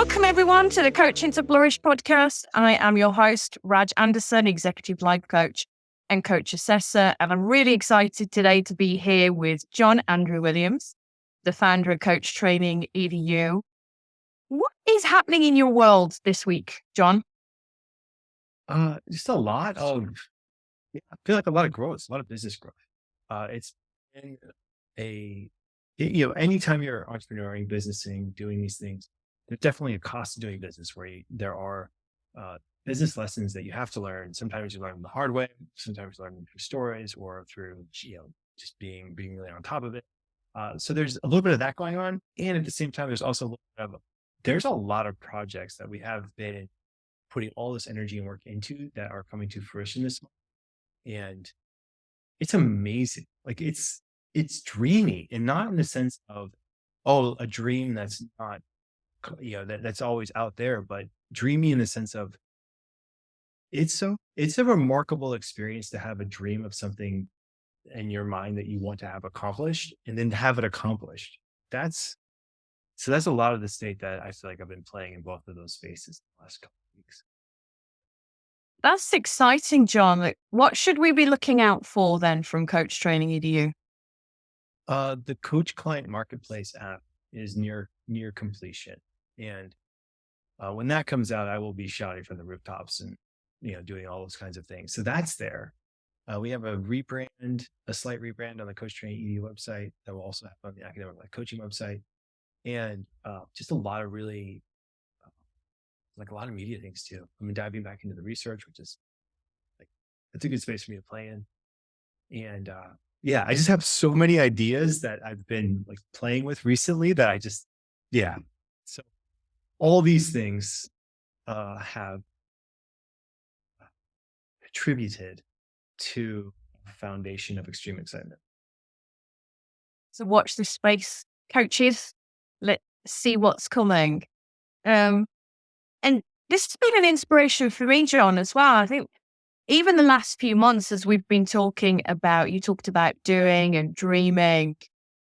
Welcome, everyone, to the Coaching to Flourish podcast. I am your host, Raj Anderson, Executive Life Coach and Coach Assessor. And I'm really excited today to be here with John Andrew Williams, the founder of Coach Training EDU. What is happening in your world this week, John? Just a lot of, I feel like a lot of growth, a lot of business growth. It's been anytime you're entrepreneuring, businessing, doing these things, there's definitely a cost to doing business where there are business lessons that you have to learn. Sometimes you learn them the hard way. Sometimes you learn them through stories or through, just being really on top of it. So there's a little bit of that going on. And at the same time, there's a lot of projects that we have been putting all this energy and work into that are coming to fruition this month. And it's amazing. Like it's dreamy, and not in the sense of, a dream that's not, that's always out there, but dreamy in the sense of it's a remarkable experience to have a dream of something in your mind that you want to have accomplished and then have it accomplished. That's a lot of the state that I feel like I've been playing in both of those spaces the last couple of weeks. That's exciting, John. What should we be looking out for then from Coach Training EDU? The Coach Client Marketplace app is near completion, and when that comes out, I will be shouting from the rooftops and doing all those kinds of things. So that's there. We have a slight rebrand on the Coach Training EDU website that will also have on the Academic Life Coaching website, and just a lot of really a lot of media things too. I've been diving back into the research, which is it's a good space for me to play in. And I just have so many ideas that I've been playing with recently that So all these things have contributed to a foundation of extreme excitement. So watch this space, coaches. Let's see what's coming. And this has been an inspiration for me, John, as well. I think even the last few months, as we've been talking about, you talked about doing and dreaming,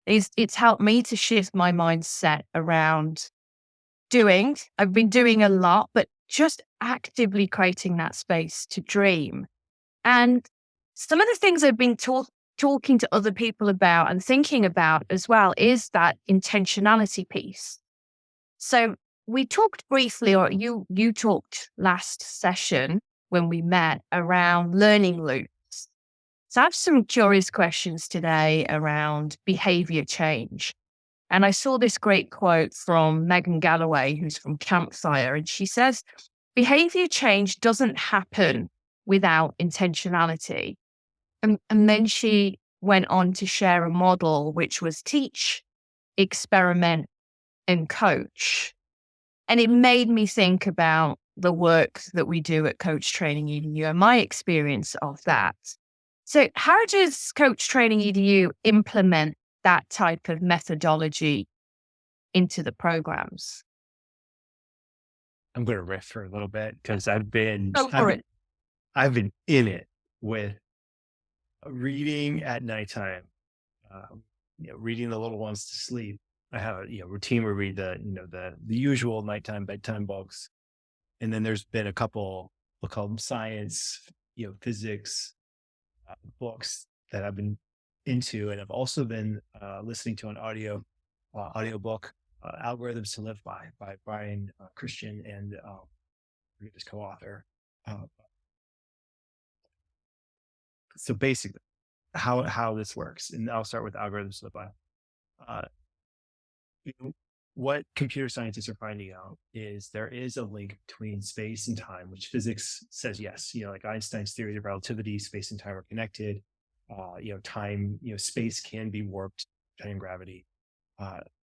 it's helped me to shift my mindset around doing. I've been doing a lot, but just actively creating that space to dream. And some of the things I've been talking to other people about and thinking about as well is that intentionality piece. So we talked briefly, or you talked last session when we met, around learning loops. So I have some curious questions today around behavior change. And I saw this great quote from Megan Galloway, who's from Campfire, and she says, behavior change doesn't happen without intentionality. And then she went on to share a model, which was teach, experiment, and coach. And it made me think about the work that we do at Coach Training EDU and my experience of that. So how does Coach Training EDU implement that type of methodology into the programs? I'm going to riff for a little bit because I've been in it with reading at nighttime, reading the little ones to sleep. I have a routine where we read the usual nighttime bedtime books, and then there's been a couple, we'll call them science, physics books that I've been into, and I've also been listening to an audiobook, Algorithms to Live by Brian Christian and his co-author. So basically, how this works, and I'll start with Algorithms to Live by. What computer scientists are finding out is there is a link between space and time, which physics says yes. Like Einstein's theory of relativity, space and time are connected. Time, space can be warped, time gravity.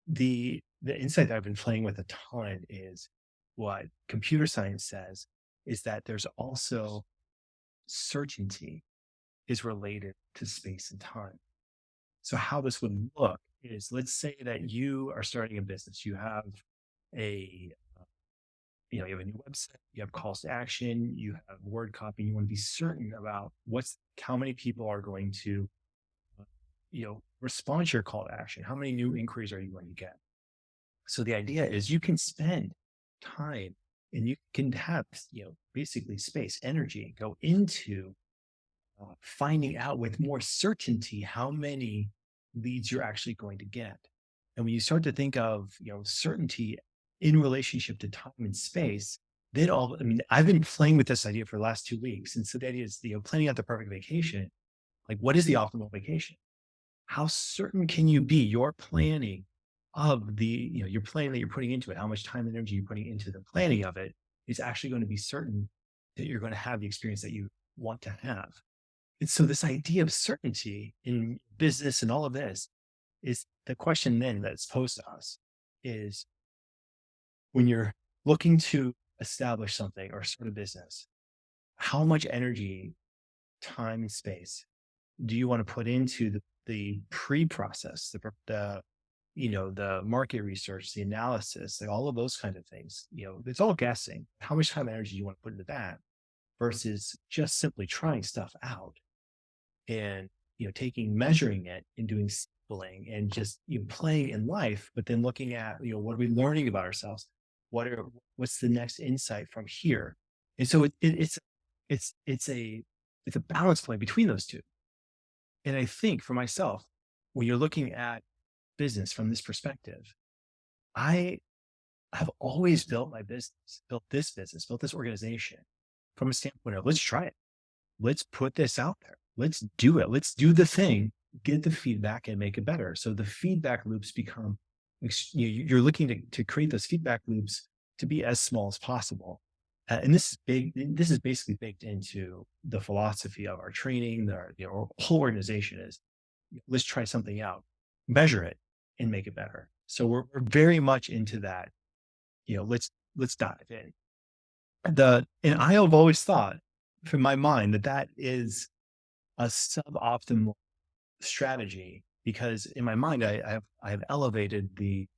The insight that I've been playing with a ton is what computer science says is that there's also certainty is related to space and time. So how this would look is, let's say that you are starting a business. You have you have a new website, you have calls to action, you have word copy. You want to be certain about how many people are going to, respond to your call to action. How many new inquiries are you going to get? So the idea is you can spend time, and you can have, basically space, energy go into finding out with more certainty how many leads you're actually going to get. And when you start to think of, certainty in relationship to time and space, then I mean, I've been playing with this idea for the last 2 weeks. And so the idea is, planning out the perfect vacation. Like, what is the optimal vacation? How certain can you be your planning of your planning that you're putting into it, how much time and energy you're putting into the planning of it is actually going to be certain that you're going to have the experience that you want to have. And so this idea of certainty in business and all of this is the question then that's posed to us is when you're looking to establish something or start a business, how much energy, time, and space do you want to put into the pre-process, the market research, the analysis, like all of those kind of things? It's all guessing. How much time and energy do you want to put into that versus just simply trying stuff out and taking measuring it and doing sampling and just playing in life, but then looking at what are we learning about ourselves? What's the next insight from here? And so it's it's a balance play between those two. And I think for myself, when you're looking at business from this perspective, I have always built my business, built this business, built this organization from a standpoint of let's try it. Let's put this out there. Let's do it. Let's do the thing, get the feedback and make it better. So the feedback loops become, you're looking to create those feedback loops to be as small as possible. And this is big. This is basically baked into the philosophy of our training. Our whole organization is let's try something out, measure it, and make it better. So we're very much into that. Let's dive in. And I have always thought from my mind that is a suboptimal strategy because in my mind I have elevated the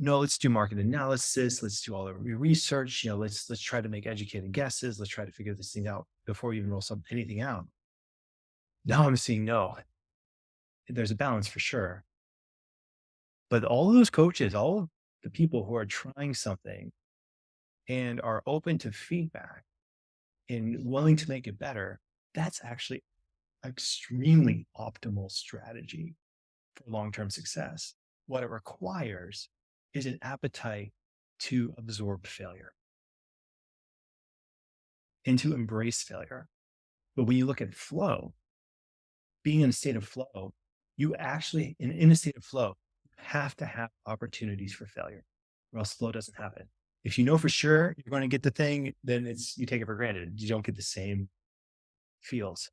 no, let's do market analysis, let's do all the research, let's try to make educated guesses, let's try to figure this thing out before we even roll anything out. Now I'm seeing no, there's a balance for sure. But all of those coaches, all of the people who are trying something and are open to feedback and willing to make it better, that's actually extremely optimal strategy for long-term success. What it requires is an appetite to absorb failure and to embrace failure. But when you look at flow, being in a state of flow, you actually, in a state of flow, have to have opportunities for failure, or else flow doesn't happen. If you know for sure you're going to get the thing, then you take it for granted. You don't get the same feels.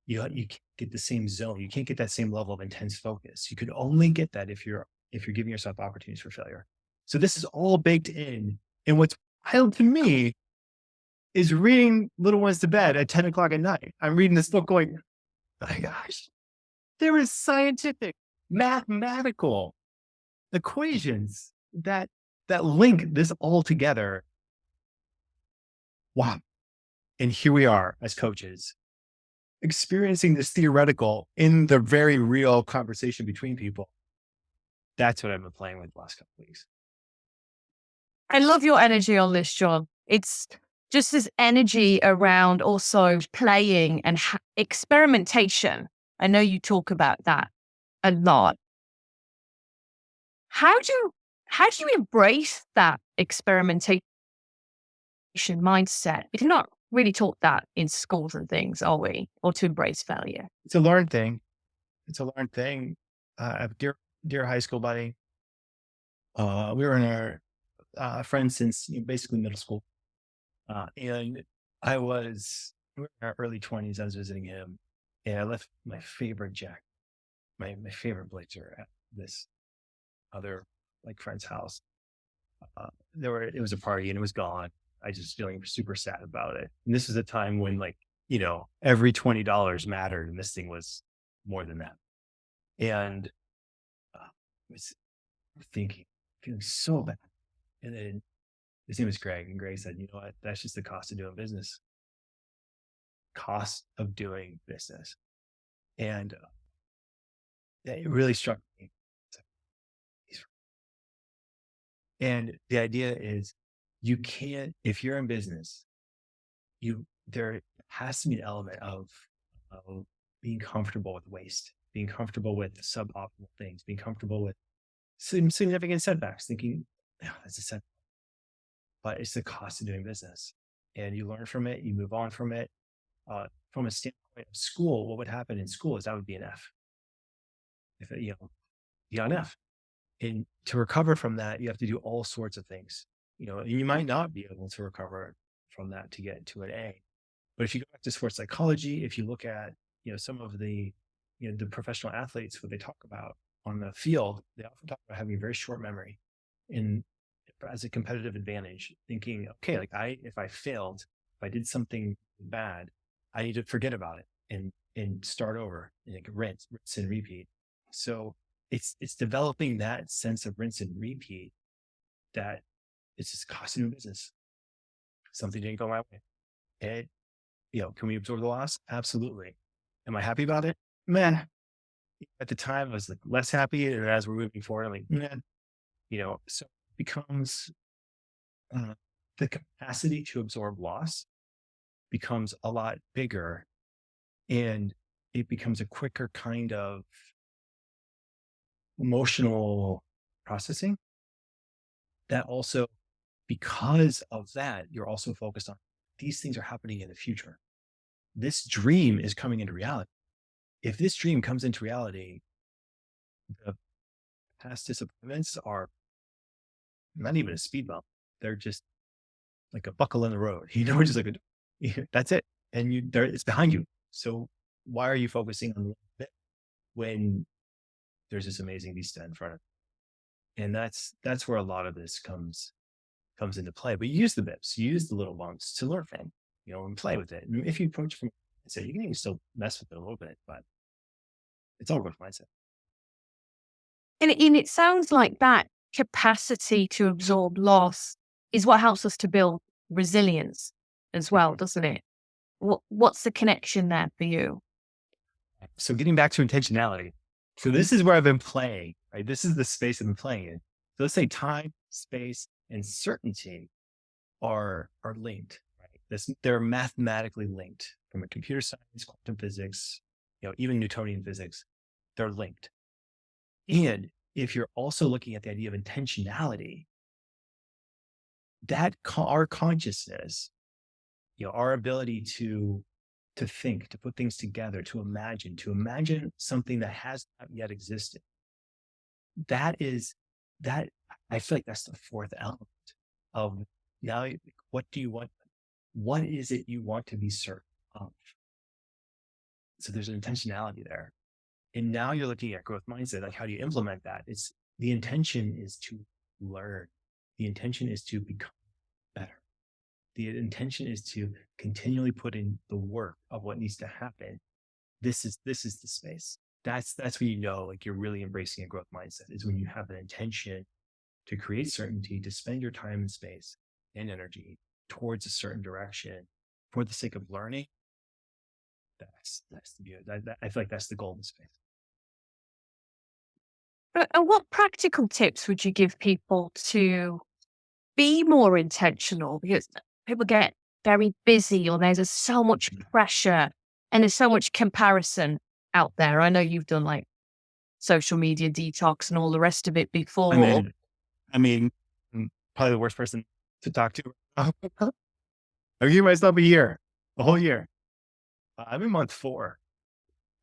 You can't get the same zone. You can't get that same level of intense focus. You can only get that if you're giving yourself opportunities for failure. So this is all baked in. And what's wild to me is reading little ones to bed at 10 o'clock at night. I'm reading this book going, oh my gosh, there is scientific, mathematical equations that link this all together. Wow. And here we are as coaches experiencing this theoretical in the very real conversation between people. That's what I've been playing with the last couple of weeks. I love your energy on this, John. It's just this energy around also playing and experimentation. I know you talk about that a lot. How do you embrace that experimentation mindset? We're not really taught that in schools and things, are we? Or to embrace failure. It's a learned thing. It's a learned thing. I have a dear high school buddy. We were in our friends since basically middle school. And we were in our early 20s. I was visiting him and I left my favorite jacket, my favorite blazer at this other friend's house. It was a party and it was gone. I just feeling super sad about it. And this was a time when every $20 mattered and this thing was more than that. And I was thinking, feeling so bad. And then his name was Greg. And Greg said, you know what? That's just the cost of doing business. Cost of doing business. And it really struck me. And the idea is You can't, if you're in business, there has to be an element of being comfortable with waste, being comfortable with suboptimal things, being comfortable with some significant setbacks, thinking, yeah, that's a setback, but it's the cost of doing business. And you learn from it, you move on from it. From a standpoint of school, what would happen in school is that would be an F. If it, be on F. And to recover from that, you have to do all sorts of things. And you might not be able to recover from that to get to an A. But if you go back to sports psychology, if you look at, some of the professional athletes, what they talk about on the field, they often talk about having a very short memory in as a competitive advantage, thinking, okay, like if I failed, if I did something bad, I need to forget about it and start over and like rinse and repeat. So it's developing that sense of rinse and repeat that it's just costing you business. Something didn't go my way. And can we absorb the loss? Absolutely. Am I happy about it? Man, at the time I was like less happy. And as we're moving forward, I'm like, man, so it becomes uh, the capacity to absorb loss becomes a lot bigger, and it becomes a quicker kind of emotional processing that also, because of that, you're also focused on these things are happening in the future. This dream is coming into reality. If this dream comes into reality, the past disappointments are not even a speed bump. They're just like a buckle in the road, just like that's it. And it's behind you. So why are you focusing on it when there's this amazing vista in front of you? And that's where a lot of this comes into play. But you use the bits, you use the little bumps to learn from, and play with it. And if you approach from mindset, you can even still mess with it a little bit, but it's all about mindset. And it sounds like that capacity to absorb loss is what helps us to build resilience as well, doesn't it? What's the connection there for you? So getting back to intentionality. So this is where I've been playing, right? This is the space I've been playing in. So let's say time, space, and certainty are linked, right? They're mathematically linked from a computer science, quantum physics, even Newtonian physics. They're linked. And if you're also looking at the idea of intentionality, our consciousness, our ability to think, to put things together, to imagine something that has not yet existed. That is that I feel like that's the fourth element of now. What do you want? What is it you want to be certain of? So there's an intentionality there. And now you're looking at growth mindset. Like, how do you implement that? It's the intention is to learn. The intention is to become better. The intention is to continually put in the work of what needs to happen. This is the space. That's when like you're really embracing a growth mindset, is when you have an intention to create certainty, to spend your time and space and energy towards a certain direction for the sake of learning. That's the beauty. I feel like that's the golden space. And what practical tips would you give people to be more intentional? Because people get very busy, or there's just so much pressure and there's so much comparison out there. I know you've done like social media detox and all the rest of it I before. mean, I mean, probably the worst person to talk to. I give myself a year, a whole year. I'm in month 4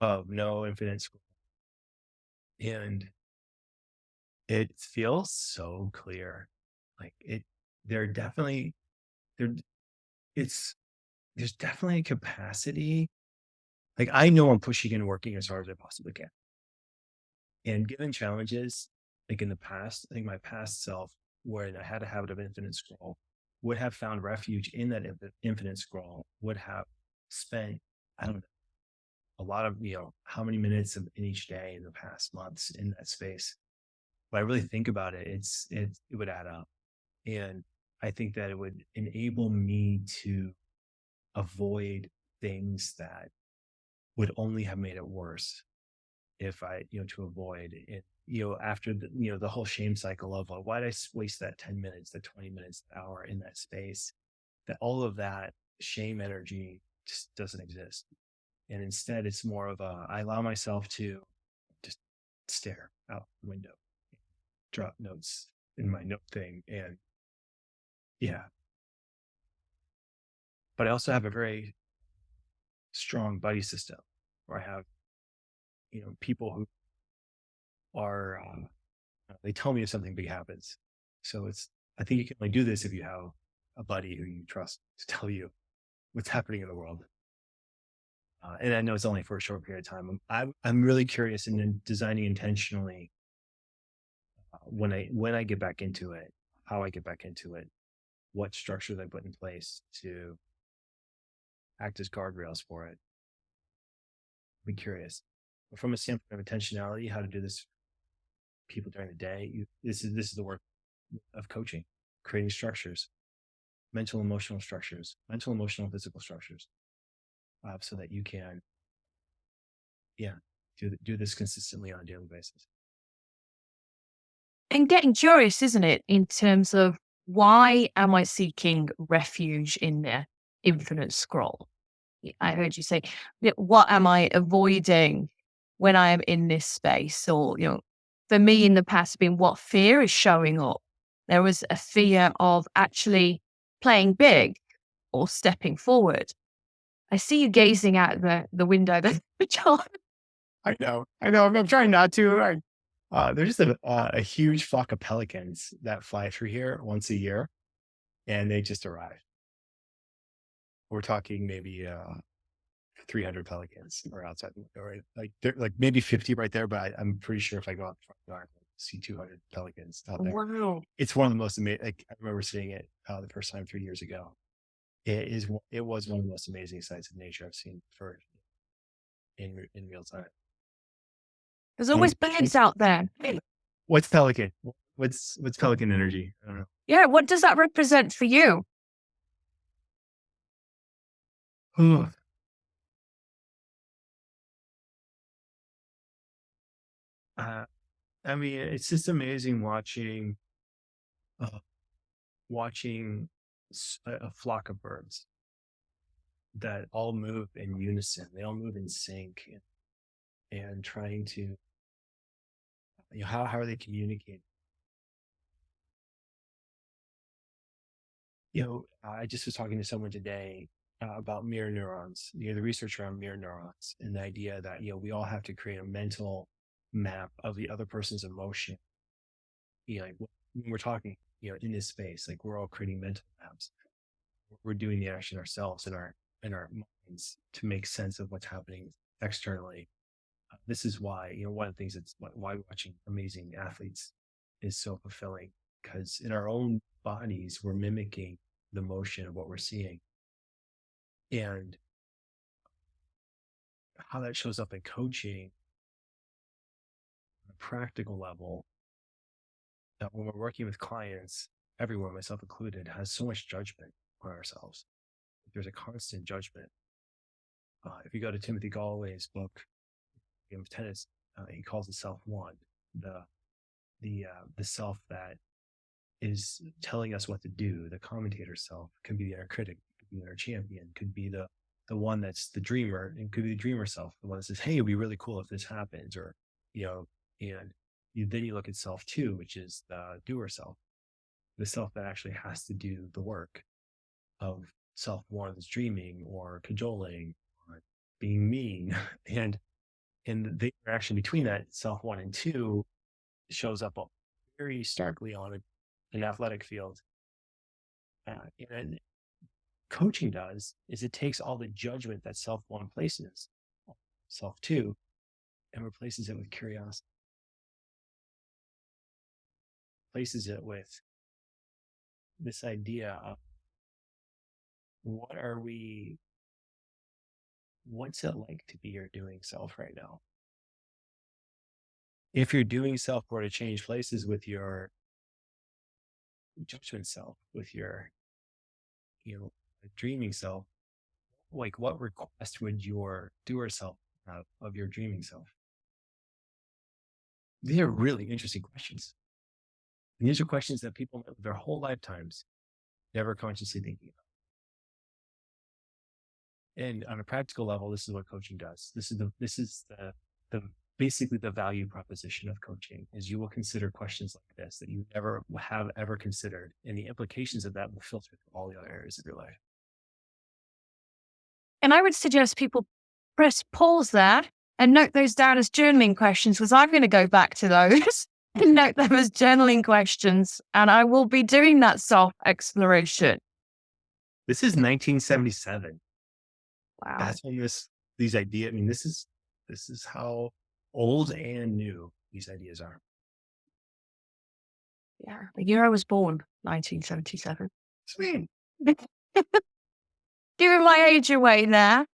of no infinite school, and it feels so clear. Like they're definitely there. It's there's definitely a capacity. Like, I know I'm pushing and working as hard as I possibly can, and given challenges, like in the past, I think my past self, when I had a habit of infinite scroll, would have found refuge in that infinite scroll. Would have spent, I don't know, a lot of how many minutes in each day in the past months in that space. But I really think about it, it would add up. And I think that it would enable me to avoid things that would only have made it worse. if I, to avoid it, after the whole shame cycle of, well, why did I waste that 10 minutes, the 20 minutes, the hour in that space, that all of that shame energy just doesn't exist. And instead it's more of I allow myself to just stare out the window, drop notes in my note thing. And yeah, but I also have a very strong buddy system where I have, people who are, they tell me if something big happens. So I think you can only do this if you have a buddy who you trust to tell you what's happening in the world. And I know it's only for a short period of time. I'm really curious in designing intentionally when I get back into it, how I get back into it, what structures I put in place to act as guardrails for it. Be curious. But from a standpoint of intentionality, how to do this people during the day, this is the work of coaching, creating structures, mental, emotional, physical structures, so that you can, yeah, do this consistently on a daily basis. And getting curious, isn't it, in terms of why am I seeking refuge in the infinite scroll? I heard you say, what am I avoiding when I am in this space? Or, for me in the past, been what fear is showing up. There was a fear of actually playing big or stepping forward. I see you gazing out the window. John. I know. I'm trying not to. There's just a huge flock of pelicans that fly through here once a year, and they just arrived. We're talking maybe 300 pelicans are outside the window, right? Like they're like maybe 50 right there, but I'm pretty sure if I go out the front yard, I'll see 200 pelicans out there. Wow. It's one of the most amazing. Like I remember seeing it the first time 3 years ago. It was one of the most amazing sights of nature I've seen for in real time. There's And always birds out there. what's pelican? What's pelican energy? I don't Yeah. What does that represent for you? know. Uh, I mean, it's just amazing uh, watching a flock of birds that all move in unison. They all move in sync, and trying to, how are they communicating? I just was talking to someone today about mirror neurons, the research around mirror neurons and the idea that, we all have to create a mental map of the other person's emotion. Like when we're talking, in this space, like we're all creating mental maps. We're doing the action ourselves in our minds to make sense of what's happening externally. This is why, one of the things why watching amazing athletes is so fulfilling, because in our own bodies we're mimicking the motion of what we're seeing. And how that shows up in coaching on a practical level, that when we're working with clients, everyone, myself included, has so much judgment on ourselves. There's a constant judgment. If you go to Timothy Galloway's book, Game of Tennis, he calls it self one, the self that is telling us what to do. The commentator self could be the inner critic, could be the inner champion, could be the one that's the dreamer, and could be the dreamer self, the one that says, "Hey, it'd be really cool if this happens," or you know, and then you look at self two, which is the doer self, the self that actually has to do the work of self one that's dreaming or cajoling or being mean, and the interaction between that self one and two shows up very starkly on an athletic field. And coaching does is it takes all the judgment that self one places, self two, and replaces it with curiosity, places it with this idea of what are we, what's it like to be your doing self right now? If your doing self were to change places with your judgment self, with your, you know, dreaming self, like what request would your doer self have of your dreaming self? These are really interesting questions. And these are questions that people live their whole lifetimes never consciously thinking about. And on a practical level, this is what coaching does. This is the basically the value proposition of coaching is you will consider questions like this that you never have ever considered. And the implications of that will filter through all the other areas of your life. And I would suggest people press pause there and note those down as journaling questions because I'm going to go back to those and note them as journaling questions. And I will be doing that self exploration. This is 1977. Wow. That's when these ideas. I mean, this is how old and new these ideas are. Yeah. The year I was born, 1977. Sweet. Giving my age away there.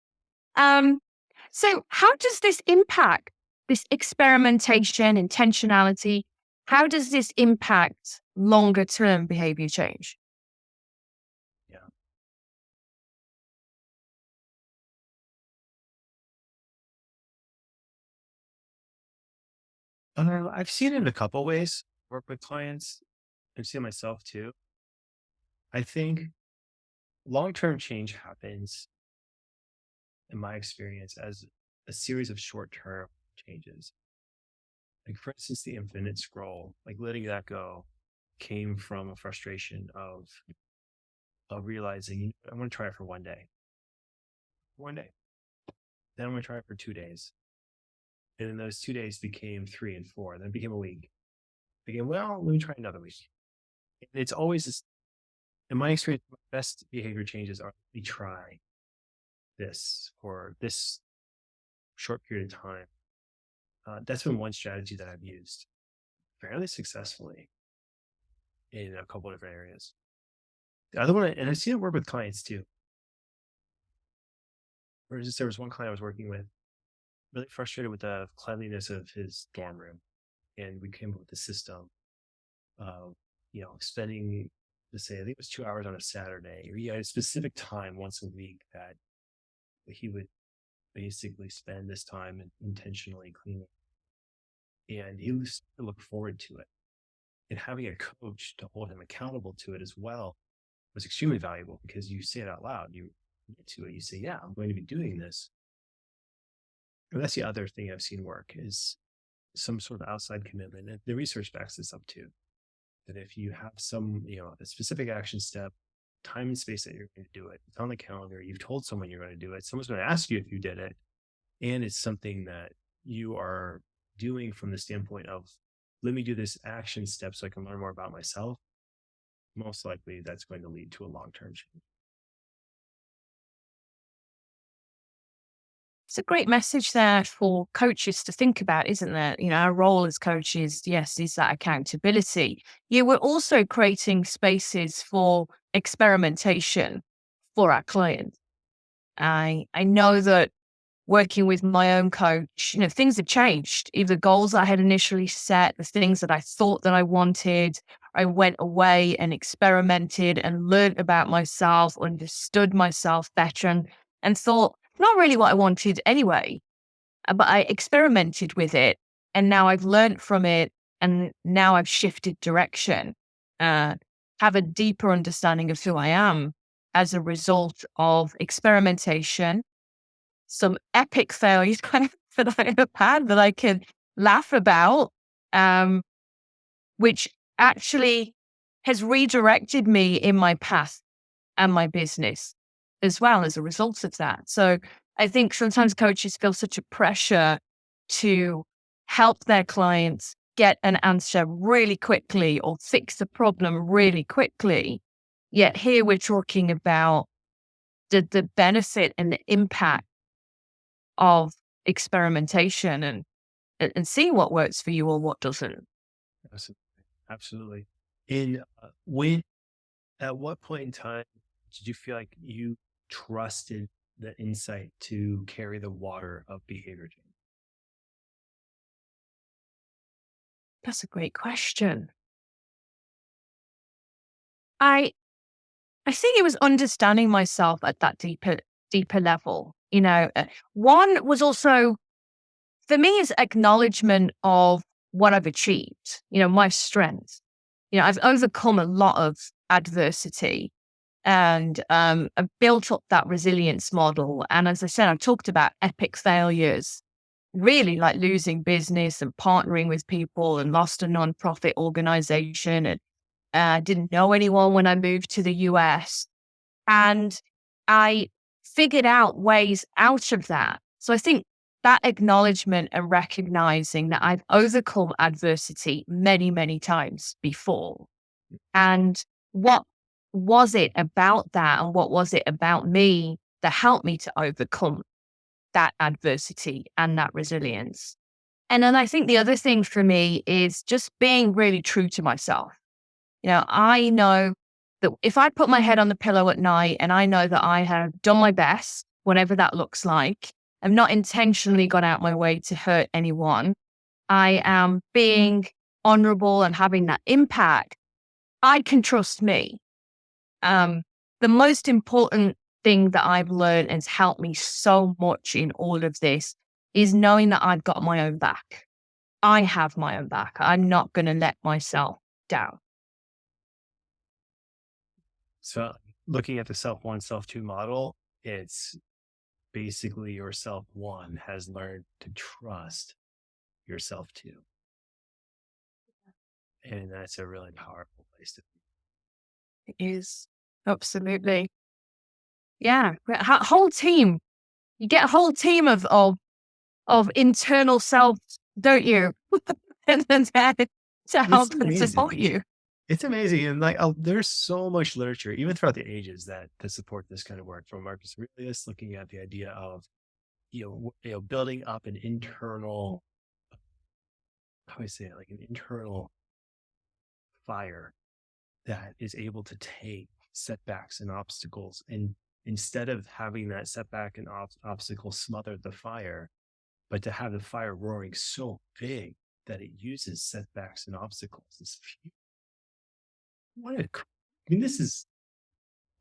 So how does this impact this experimentation, intentionality? How does this impact longer term behavior change? Yeah. I've seen it in a couple ways. Work with clients. I've seen it myself too. I think long-term change happens, in my experience, as a series of short-term changes. Like for instance, the infinite scroll, like letting that go, came from a frustration of realizing I'm going to try it for one day. Then I'm going to try it for 2 days, and then those 2 days became 3 and 4. Then it became a week. Became well, let me try another week. And it's always this, in my experience, my best behavior changes are we try this for this short period of time. That's been one strategy that I've used fairly successfully in a couple of different areas. The other one, and I've seen it work with clients too. For instance, there was one client I was working with, really frustrated with the cleanliness of his dorm room. And we came up with a system of, spending, let's say, I think it was 2 hours on a Saturday, or he had a specific time once a week that he would basically spend this time intentionally cleaning. And he was to look forward to it. And having a coach to hold him accountable to it as well was extremely valuable because you say it out loud. You get to it. You say, yeah, I'm going to be doing this. And that's the other thing I've seen work is some sort of outside commitment. And the research backs this up too. That if you have a specific action step, time and space that you're going to do it, it's on the calendar, you've told someone you're going to do it, someone's going to ask you if you did it, and it's something that you are doing from the standpoint of, let me do this action step so I can learn more about myself, most likely that's going to lead to a long-term change. It's a great message there for coaches to think about, isn't there? Our role as coaches, yes, is that accountability. We're also creating spaces for experimentation for our clients. I know that working with my own coach, things have changed. Either goals I had initially set, the things that I thought that I wanted, I went away and experimented and learned about myself, understood myself better, and thought, not really what I wanted anyway. But I experimented with it and now I've learned from it and now I've shifted direction, uh, have a deeper understanding of who I am as a result of experimentation, some epic failures kind of that I have had that I can laugh about, um, which actually has redirected me in my path and my business as well as a result of that. So I think sometimes coaches feel such a pressure to help their clients get an answer really quickly or fix the problem really quickly. Yet here we're talking about the benefit and the impact of experimentation and seeing what works for you or what doesn't. Absolutely. Absolutely. In when At what point in time did you feel like you trusted the insight to carry the water of behavior change? That's a great question. I I think it was understanding myself at that deeper level. One was also for me is acknowledgement of what I've achieved, my strengths. I've overcome a lot of adversity and I've built up that resilience model. And as I said, I've talked about epic failures, really like losing business and partnering with people and lost a nonprofit organization. And didn't know anyone when I moved to the US. And I figured out ways out of that. So I think that acknowledgement and recognizing that I've overcome adversity many, many times before. And what was it about that? And what was it about me that helped me to overcome that adversity and that resilience? And then I think the other thing for me is just being really true to myself. I know that if I put my head on the pillow at night and I know that I have done my best, whatever that looks like, I've not intentionally gone out my way to hurt anyone, I am being honorable and having that impact, I can trust me. The most important thing that I've learned and has helped me so much in all of this is knowing that I've got my own back. I have my own back. I'm not going to let myself down. So looking at the self one, self two model, it's basically your self one has learned to trust yourself two. And that's a really powerful place to be. It is. Absolutely. Yeah. Whole team. You get a whole team of internal self, don't you? And then to help and support you. It's amazing. And there's so much literature, even throughout the ages, that support this kind of work, from Marcus Aurelius, looking at the idea of, building up an internal, how do I say it, like an internal fire that is able to take setbacks and obstacles. And instead of having that setback and obstacle smother the fire, but to have the fire roaring so big that it uses setbacks and obstacles. This is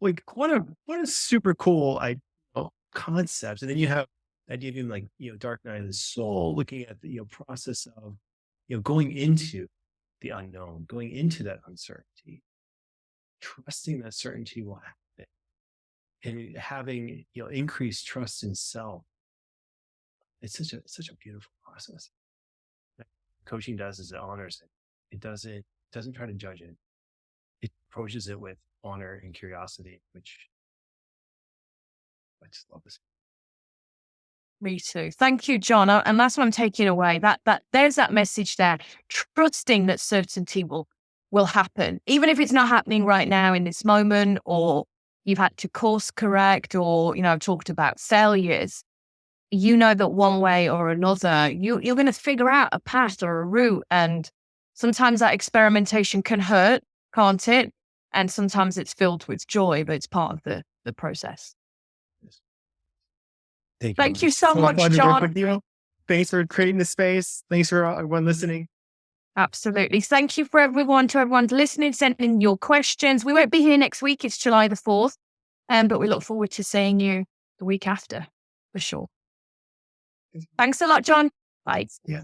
like what a super cool concept. And then you have the idea of even Dark Night of the Soul, looking at the process of going into the unknown, going into that uncertainty, trusting that certainty will happen, and having increased trust in self. It's such a beautiful process. Coaching does is it honors it. It doesn't try to judge it. It approaches it with honor and curiosity, which I just love this. Me too. Thank you, John. And that's what I'm taking away. That there's that message there. Trusting that certainty will happen, even if it's not happening right now in this moment, or you've had to course correct, or I've talked about failures. That one way or another, you're going to figure out a path or a route. And sometimes that experimentation can hurt, can't it? And sometimes it's filled with joy, but it's part of the process. Thank you so much, John. Thanks for creating the space. Thanks for everyone listening. Absolutely. Thank you to everyone listening, sending your questions. We won't be here next week. It's July the 4th. But we look forward to seeing you the week after, for sure. Thanks a lot, John. Bye. Yeah.